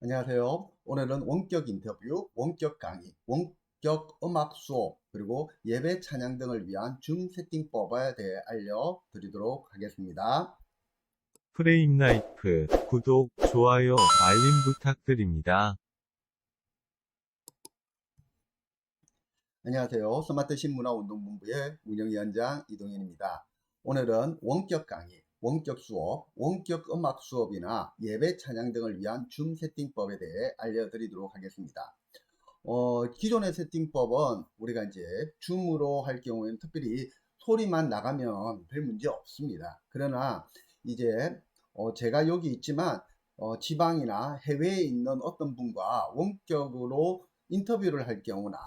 안녕하세요. 오늘은 원격 인터뷰, 원격 강의, 원격 음악 수업, 그리고 예배 찬양 등을 위한 줌 세팅법에 대해 알려드리도록 하겠습니다. 프레임라이프 구독, 좋아요, 알림 부탁드립니다. 안녕하세요. 스마트 신문화운동본부의 운영위원장 이동현입니다. 오늘은 원격 강의, 원격 수업, 원격 음악 수업이나 예배 찬양 등을 위한 줌 세팅법에 대해 알려드리도록 하겠습니다. 기존의 세팅법은 우리가 이제 줌으로 할 경우에는 특별히 소리만 나가면 별 문제 없습니다. 그러나 이제 제가 여기 있지만 지방이나 해외에 있는 어떤 분과 원격으로 인터뷰를 할 경우나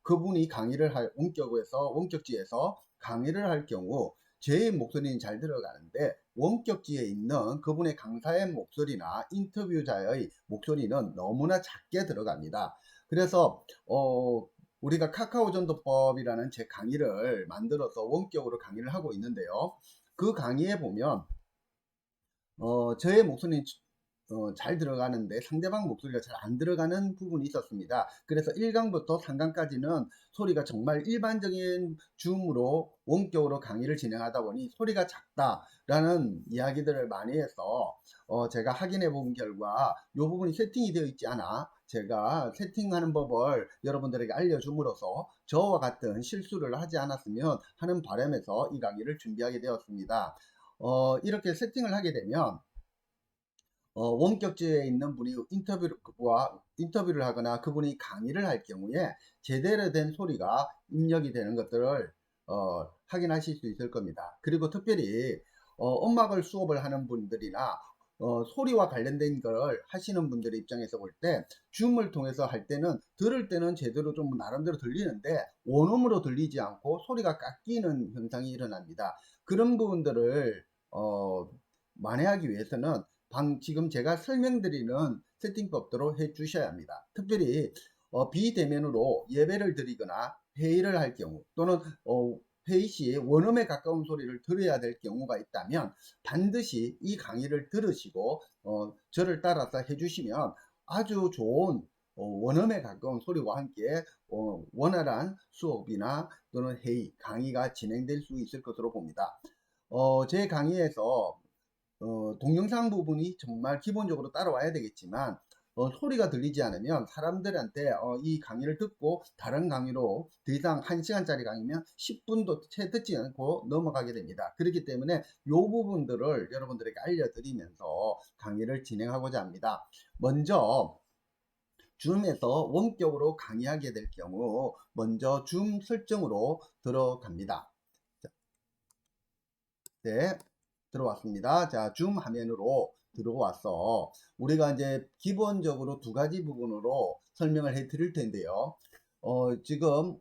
그분이 강의를 할 원격지에서 강의를 할 경우 제 목소리는 잘 들어가는데 원격지에 있는 그분의 강사의 목소리나 인터뷰자의 목소리는 너무나 작게 들어갑니다. 그래서 우리가 카카오 전도법이라는 제 강의를 만들어서 원격으로 강의를 하고 있는데요. 그 강의에 보면 저의 목소리는 잘 들어가는데 상대방 목소리가 잘 안 들어가는 부분이 있었습니다. 그래서 1강부터 3강까지는 소리가 정말 일반적인 줌으로 원격으로 강의를 진행하다 보니 소리가 작다라는 이야기들을 많이 해서 제가 확인해 본 결과 이 부분이 세팅이 되어 있지 않아 제가 세팅하는 법을 여러분들에게 알려줌으로써 저와 같은 실수를 하지 않았으면 하는 바람에서 이 강의를 준비하게 되었습니다. 이렇게 세팅을 하게 되면 원격지에 있는 분이 인터뷰를 하거나 그분이 강의를 할 경우에 제대로 된 소리가 입력이 되는 것들을 확인하실 수 있을 겁니다. 그리고 특별히 음악을 수업을 하는 분들이나 소리와 관련된 걸 하시는 분들의 입장에서 볼 때 줌을 통해서 할 때는 들을 때는 제대로 좀 나름대로 들리는데 원음으로 들리지 않고 소리가 깎이는 현상이 일어납니다. 그런 부분들을 만회하기 위해서는 지금 제가 설명드리는 세팅법대로 해 주셔야 합니다. 특별히 비대면으로 예배를 드리거나 회의를 할 경우 또는 회의 시 원음에 가까운 소리를 들어야 될 경우가 있다면 반드시 이 강의를 들으시고 저를 따라서 해주시면 아주 좋은 원음에 가까운 소리와 함께 원활한 수업이나 또는 회의, 강의가 진행될 수 있을 것으로 봅니다. 제 강의에서 동영상 부분이 정말 기본적으로 따라와야 되겠지만 소리가 들리지 않으면 사람들한테 이 강의를 듣고 다른 강의로 더 이상 1시간짜리 강의면 10분도 채 듣지 않고 넘어가게 됩니다. 그렇기 때문에 이 부분들을 여러분들에게 알려드리면서 강의를 진행하고자 합니다. 먼저 줌에서 원격으로 강의하게 될 경우 먼저 줌 설정으로 들어갑니다. 네, 들어왔습니다. 자, 줌 화면으로 들어와서 우리가 이제 기본적으로 두 가지 부분으로 설명을 해 드릴 텐데요. 지금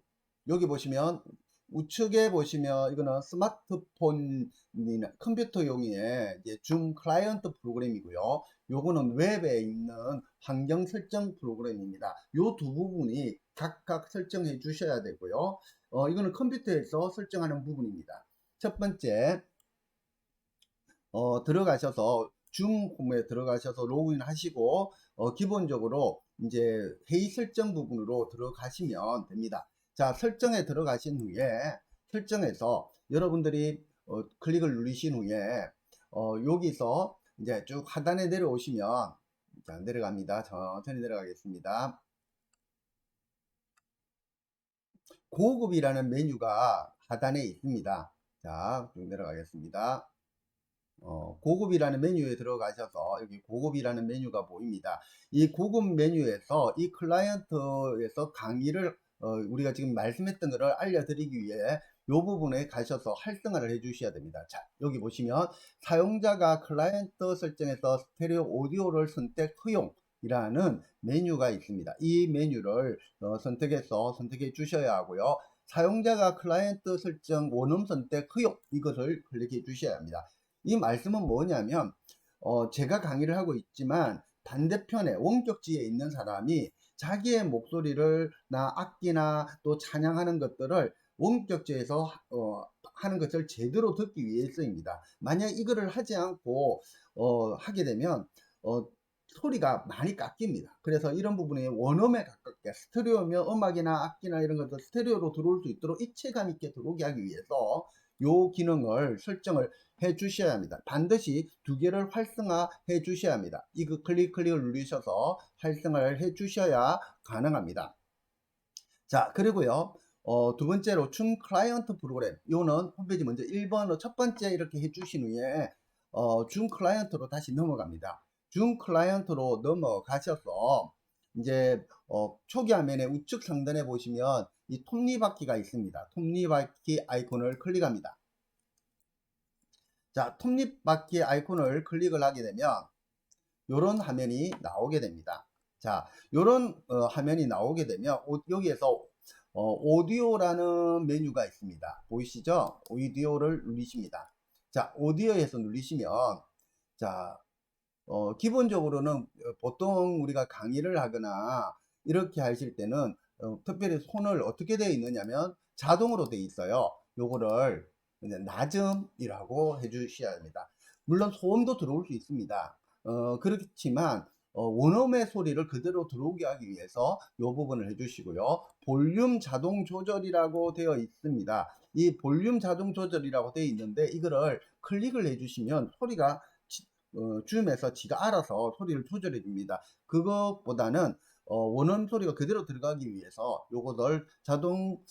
여기 보시면 우측에 보시면 이거는 스마트폰이나 컴퓨터용의 이제 줌 클라이언트 프로그램이고요. 요거는 웹에 있는 환경 설정 프로그램입니다. 요 두 부분이 각각 설정해 주셔야 되고요. 이거는 컴퓨터에서 설정하는 부분입니다. 첫 번째, 들어가셔서 줌 홈에 들어가셔서 로그인 하시고 기본적으로 이제 회의 설정 부분으로 들어가시면 됩니다. 자, 설정에 들어가신 후에 설정에서 여러분들이 클릭을 누르신 후에 여기서 이제 쭉 하단에 내려오시면 자, 내려갑니다. 천천히 내려가겠습니다. 고급이라는 메뉴가 하단에 있습니다. 자, 쭉 내려가겠습니다. 고급이라는 메뉴에 들어가셔서 여기 고급이라는 메뉴가 보입니다. 이 고급 메뉴에서 이 클라이언트에서 강의를 우리가 지금 말씀했던 것을 알려드리기 위해 이 부분에 가셔서 활성화를 해 주셔야 됩니다. 자, 여기 보시면 사용자가 클라이언트 설정에서 스테레오 오디오를 선택 허용 이라는 메뉴가 있습니다. 이 메뉴를 선택해 주셔야 하고요. 사용자가 클라이언트 설정 원음 선택 허용 이것을 클릭해 주셔야 합니다. 이 말씀은 뭐냐면 제가 강의를 하고 있지만 반대편에 원격지에 있는 사람이 자기의 목소리를 나 악기나 또 찬양하는 것들을 원격지에서 하는 것을 제대로 듣기 위해서입니다. 만약 이거를 하지 않고 하게 되면 소리가 많이 깎입니다. 그래서 이런 부분이 원음에 가깝게 스테레오면 음악이나 악기나 이런 것들 스테레오로 들어올 수 있도록 입체감 있게 들어오게 하기 위해서 요 기능을 설정을 해 주셔야 합니다. 반드시 두 개를 활성화해 주셔야 합니다. 이거 클릭을 누르셔서 활성화를 해 주셔야 가능합니다. 자, 그리고요. 두 번째로 줌 클라이언트 프로그램. 요는 홈페이지 먼저 1번으로 첫 번째 이렇게 해 주신 후에 줌 클라이언트로 다시 넘어갑니다. 줌 클라이언트로 넘어가셔서 이제 초기 화면의 우측 상단에 보시면 이 톱니바퀴가 있습니다. 톱니바퀴 아이콘을 클릭합니다. 자, 톱니바퀴 아이콘을 클릭을 하게 되면 요런 화면이 나오게 됩니다. 자, 요런 화면이 나오게 되면 여기에서 오디오라는 메뉴가 있습니다. 보이시죠? 오디오를 누르십니다. 자, 오디오에서 누르시면 자, 기본적으로는 보통 우리가 강의를 하거나 이렇게 하실 때는 특별히 손을 어떻게 되어 있느냐면 자동으로 되어 있어요. 요거를 낮음이라고 해 주셔야 합니다. 물론 소음도 들어올 수 있습니다. 그렇지만 원음의 소리를 그대로 들어오게 하기 위해서 이 부분을 해주시고요. 볼륨 자동 조절이라고 되어 있습니다. 이 볼륨 자동 조절이라고 되어 있는데 이거를 클릭을 해주시면 소리가 줌에서 지가 알아서 소리를 조절해 줍니다. 그것보다는 원음 소리가 그대로 들어가기 위해서 요것을 자동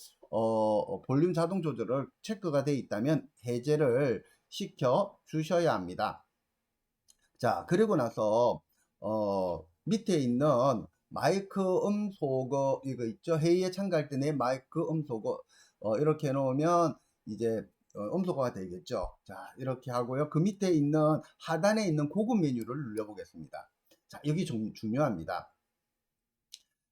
볼륨 자동 조절을 체크가 되어 있다면 해제를 시켜 주셔야 합니다. 자, 그리고 나서 밑에 있는 마이크 음소거 이거 있죠? 회의에 참가할 때 내 마이크 음소거 이렇게 해 놓으면 이제 음소거가 되겠죠. 자, 이렇게 하고요. 그 밑에 있는 하단에 있는 고급 메뉴를 눌러 보겠습니다. 자, 여기 좀 중요합니다.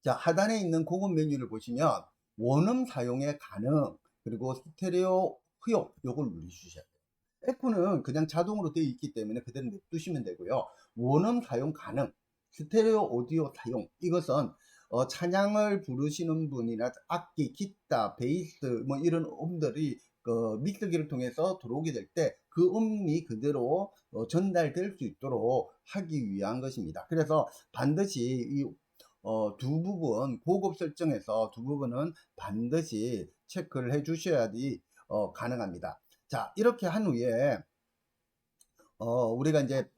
자, 하단에 있는 고급 메뉴를 보시면 원음 사용에 가능, 그리고 스테레오 허용 요걸 누르셔야 돼요. 에코는 그냥 자동으로 되어 있기 때문에 그대로 냅두시면 되고요. 원음 사용 가능, 스테레오 오디오 사용, 이것은 찬양을 부르시는 분이나 악기, 기타, 베이스 뭐 이런 음들이 그 믹서기를 통해서 들어오게 될 때 그 음이 그대로 전달될 수 있도록 하기 위한 것입니다. 그래서 반드시 이 두 부분 고급 설정에서 두 부분은 반드시 체크를 해 주셔야지 가능합니다. 자, 이렇게 한 후에 우리가 이제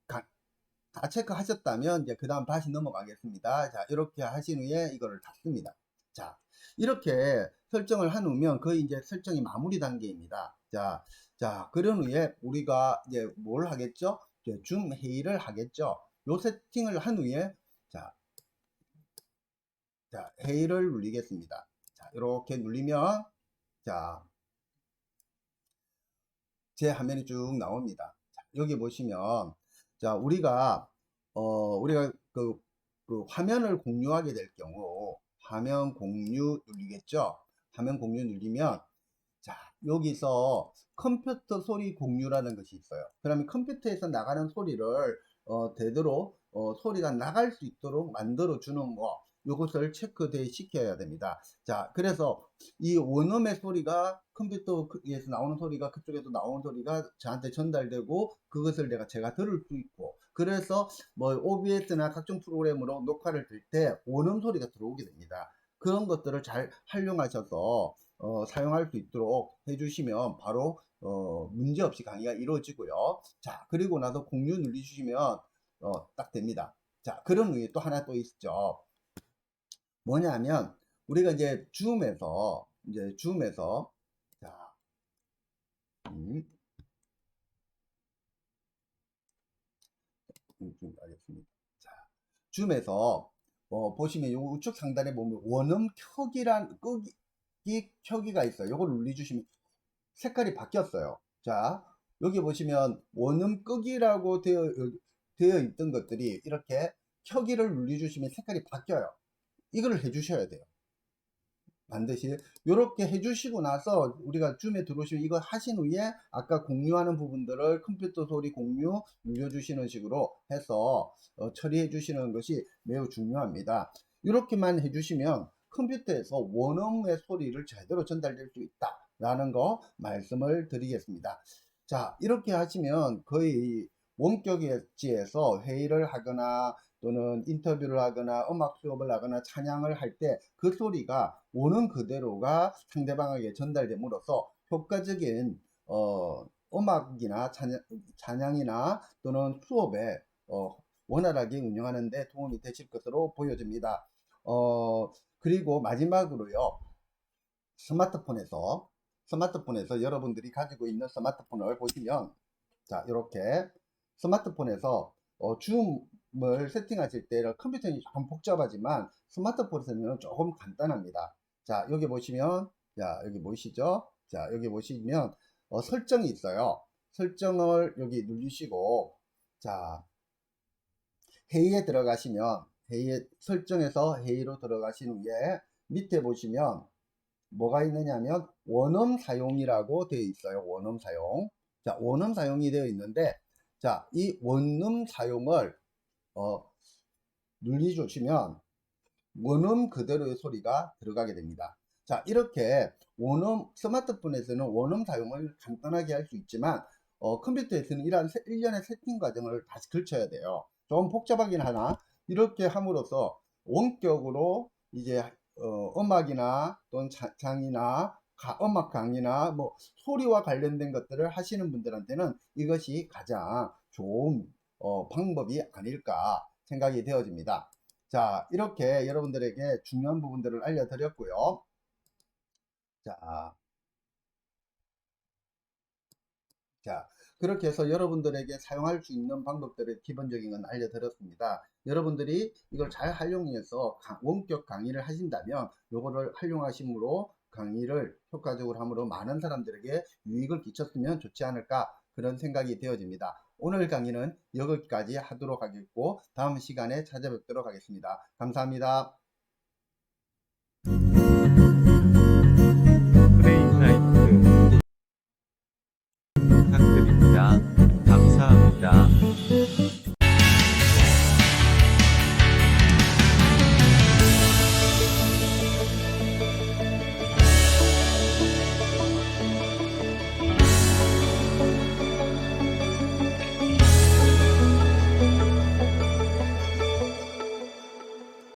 다 체크하셨다면 이제 그 다음 다시 넘어가겠습니다. 자, 이렇게 하신 후에 이거를 닫습니다. 자, 이렇게 설정을 한 후면 거의 이제 설정이 마무리 단계입니다. 자, 그런 후에 우리가 이제 뭘 하겠죠? 이제 줌 회의를 하겠죠. 요 세팅을 한 후에 자, 회의를 누르겠습니다. 자, 이렇게 누르면 자, 제 화면이 쭉 나옵니다. 자, 여기 보시면 자, 우리가 그 화면을 공유하게 될 경우 화면 공유 누르겠죠. 화면 공유 누르면 자, 여기서 컴퓨터 소리 공유라는 것이 있어요. 그러면 컴퓨터에서 나가는 소리를 되도록 소리가 나갈 수 있도록 만들어 주는 거, 요것을 체크돼 시켜야 됩니다. 자, 그래서 이 원음의 소리가 컴퓨터에서 나오는 소리가 그쪽에서 나오는 소리가 저한테 전달되고 그것을 제가 들을 수 있고, 그래서 뭐 OBS나 각종 프로그램으로 녹화를 들 때 원음 소리가 들어오게 됩니다. 그런 것들을 잘 활용하셔서 사용할 수 있도록 해주시면 바로 문제없이 강의가 이루어지고요. 자, 그리고 나서 공유 눌러주시면 딱 됩니다. 자, 그런 후에 또 하나 또 있죠. 뭐냐면 우리가 이제 줌에서 자, 알겠습니다. 자, 줌에서 보시면 요 우측 상단에 보면 원음 켜기란 끄기 켜기가 있어요. 요걸 눌러주시면 색깔이 바뀌었어요. 자, 여기 보시면 원음 끄기라고 되어 있던 것들이 이렇게 켜기를 눌러주시면 색깔이 바뀌어요. 이걸 해주셔야 돼요. 반드시 이렇게 해주시고 나서 우리가 줌에 들어오시면 이거 하신 후에 아까 공유하는 부분들을 컴퓨터 소리 공유 눌러주시는 식으로 해서 처리해 주시는 것이 매우 중요합니다. 이렇게만 해주시면 컴퓨터에서 원음의 소리를 제대로 전달될 수 있다 라는 거 말씀을 드리겠습니다. 자, 이렇게 하시면 거의 원격지에서 회의를 하거나 또는 인터뷰를 하거나 음악 수업을 하거나 찬양을 할 때 그 소리가 오는 그대로가 상대방에게 전달됨으로써 효과적인 음악이나 찬양이나 또는 수업에 원활하게 운영하는 데 도움이 되실 것으로 보여집니다. 그리고 마지막으로요. 스마트폰에서 여러분들이 가지고 있는 스마트폰을 보시면, 자, 이렇게 스마트폰에서 줌을 세팅하실 때 컴퓨터는 조금 복잡하지만 스마트폰에서는 조금 간단합니다. 자, 여기 보시면, 자, 여기 보이시죠? 자, 여기 보시면 설정이 있어요. 설정을 여기 누르시고, 자, 회의에 들어가시면 설정에서 회의로 들어가신 후에 밑에 보시면 뭐가 있느냐면 원음 사용이라고 되어 있어요. 원음 사용. 자, 원음 사용이 되어 있는데, 자, 이 원음 사용을 눌러주시면 원음 그대로의 소리가 들어가게 됩니다. 자, 이렇게 스마트폰에서는 원음 사용을 간단하게 할 수 있지만 컴퓨터에서는 이러한 일련의 세팅 과정을 다시 걸쳐야 돼요. 좀 복잡하긴 하나 이렇게 함으로써 원격으로 이제 음악이나 또는 장이나 음악 강의나 뭐 소리와 관련된 것들을 하시는 분들한테는 이것이 가장 좋은 방법이 아닐까 생각이 되어집니다. 자, 이렇게 여러분들에게 중요한 부분들을 알려드렸고요. 자, 자, 그렇게 해서 여러분들에게 사용할 수 있는 방법들의 기본적인 건 알려드렸습니다. 여러분들이 이걸 잘 활용해서 원격 강의를 하신다면 이거를 활용하심으로 강의를 효과적으로 함으로 많은 사람들에게 유익을 끼쳤으면 좋지 않을까 그런 생각이 되어집니다. 오늘 강의는 여기까지 하도록 하겠고 다음 시간에 찾아뵙도록 하겠습니다. 감사합니다.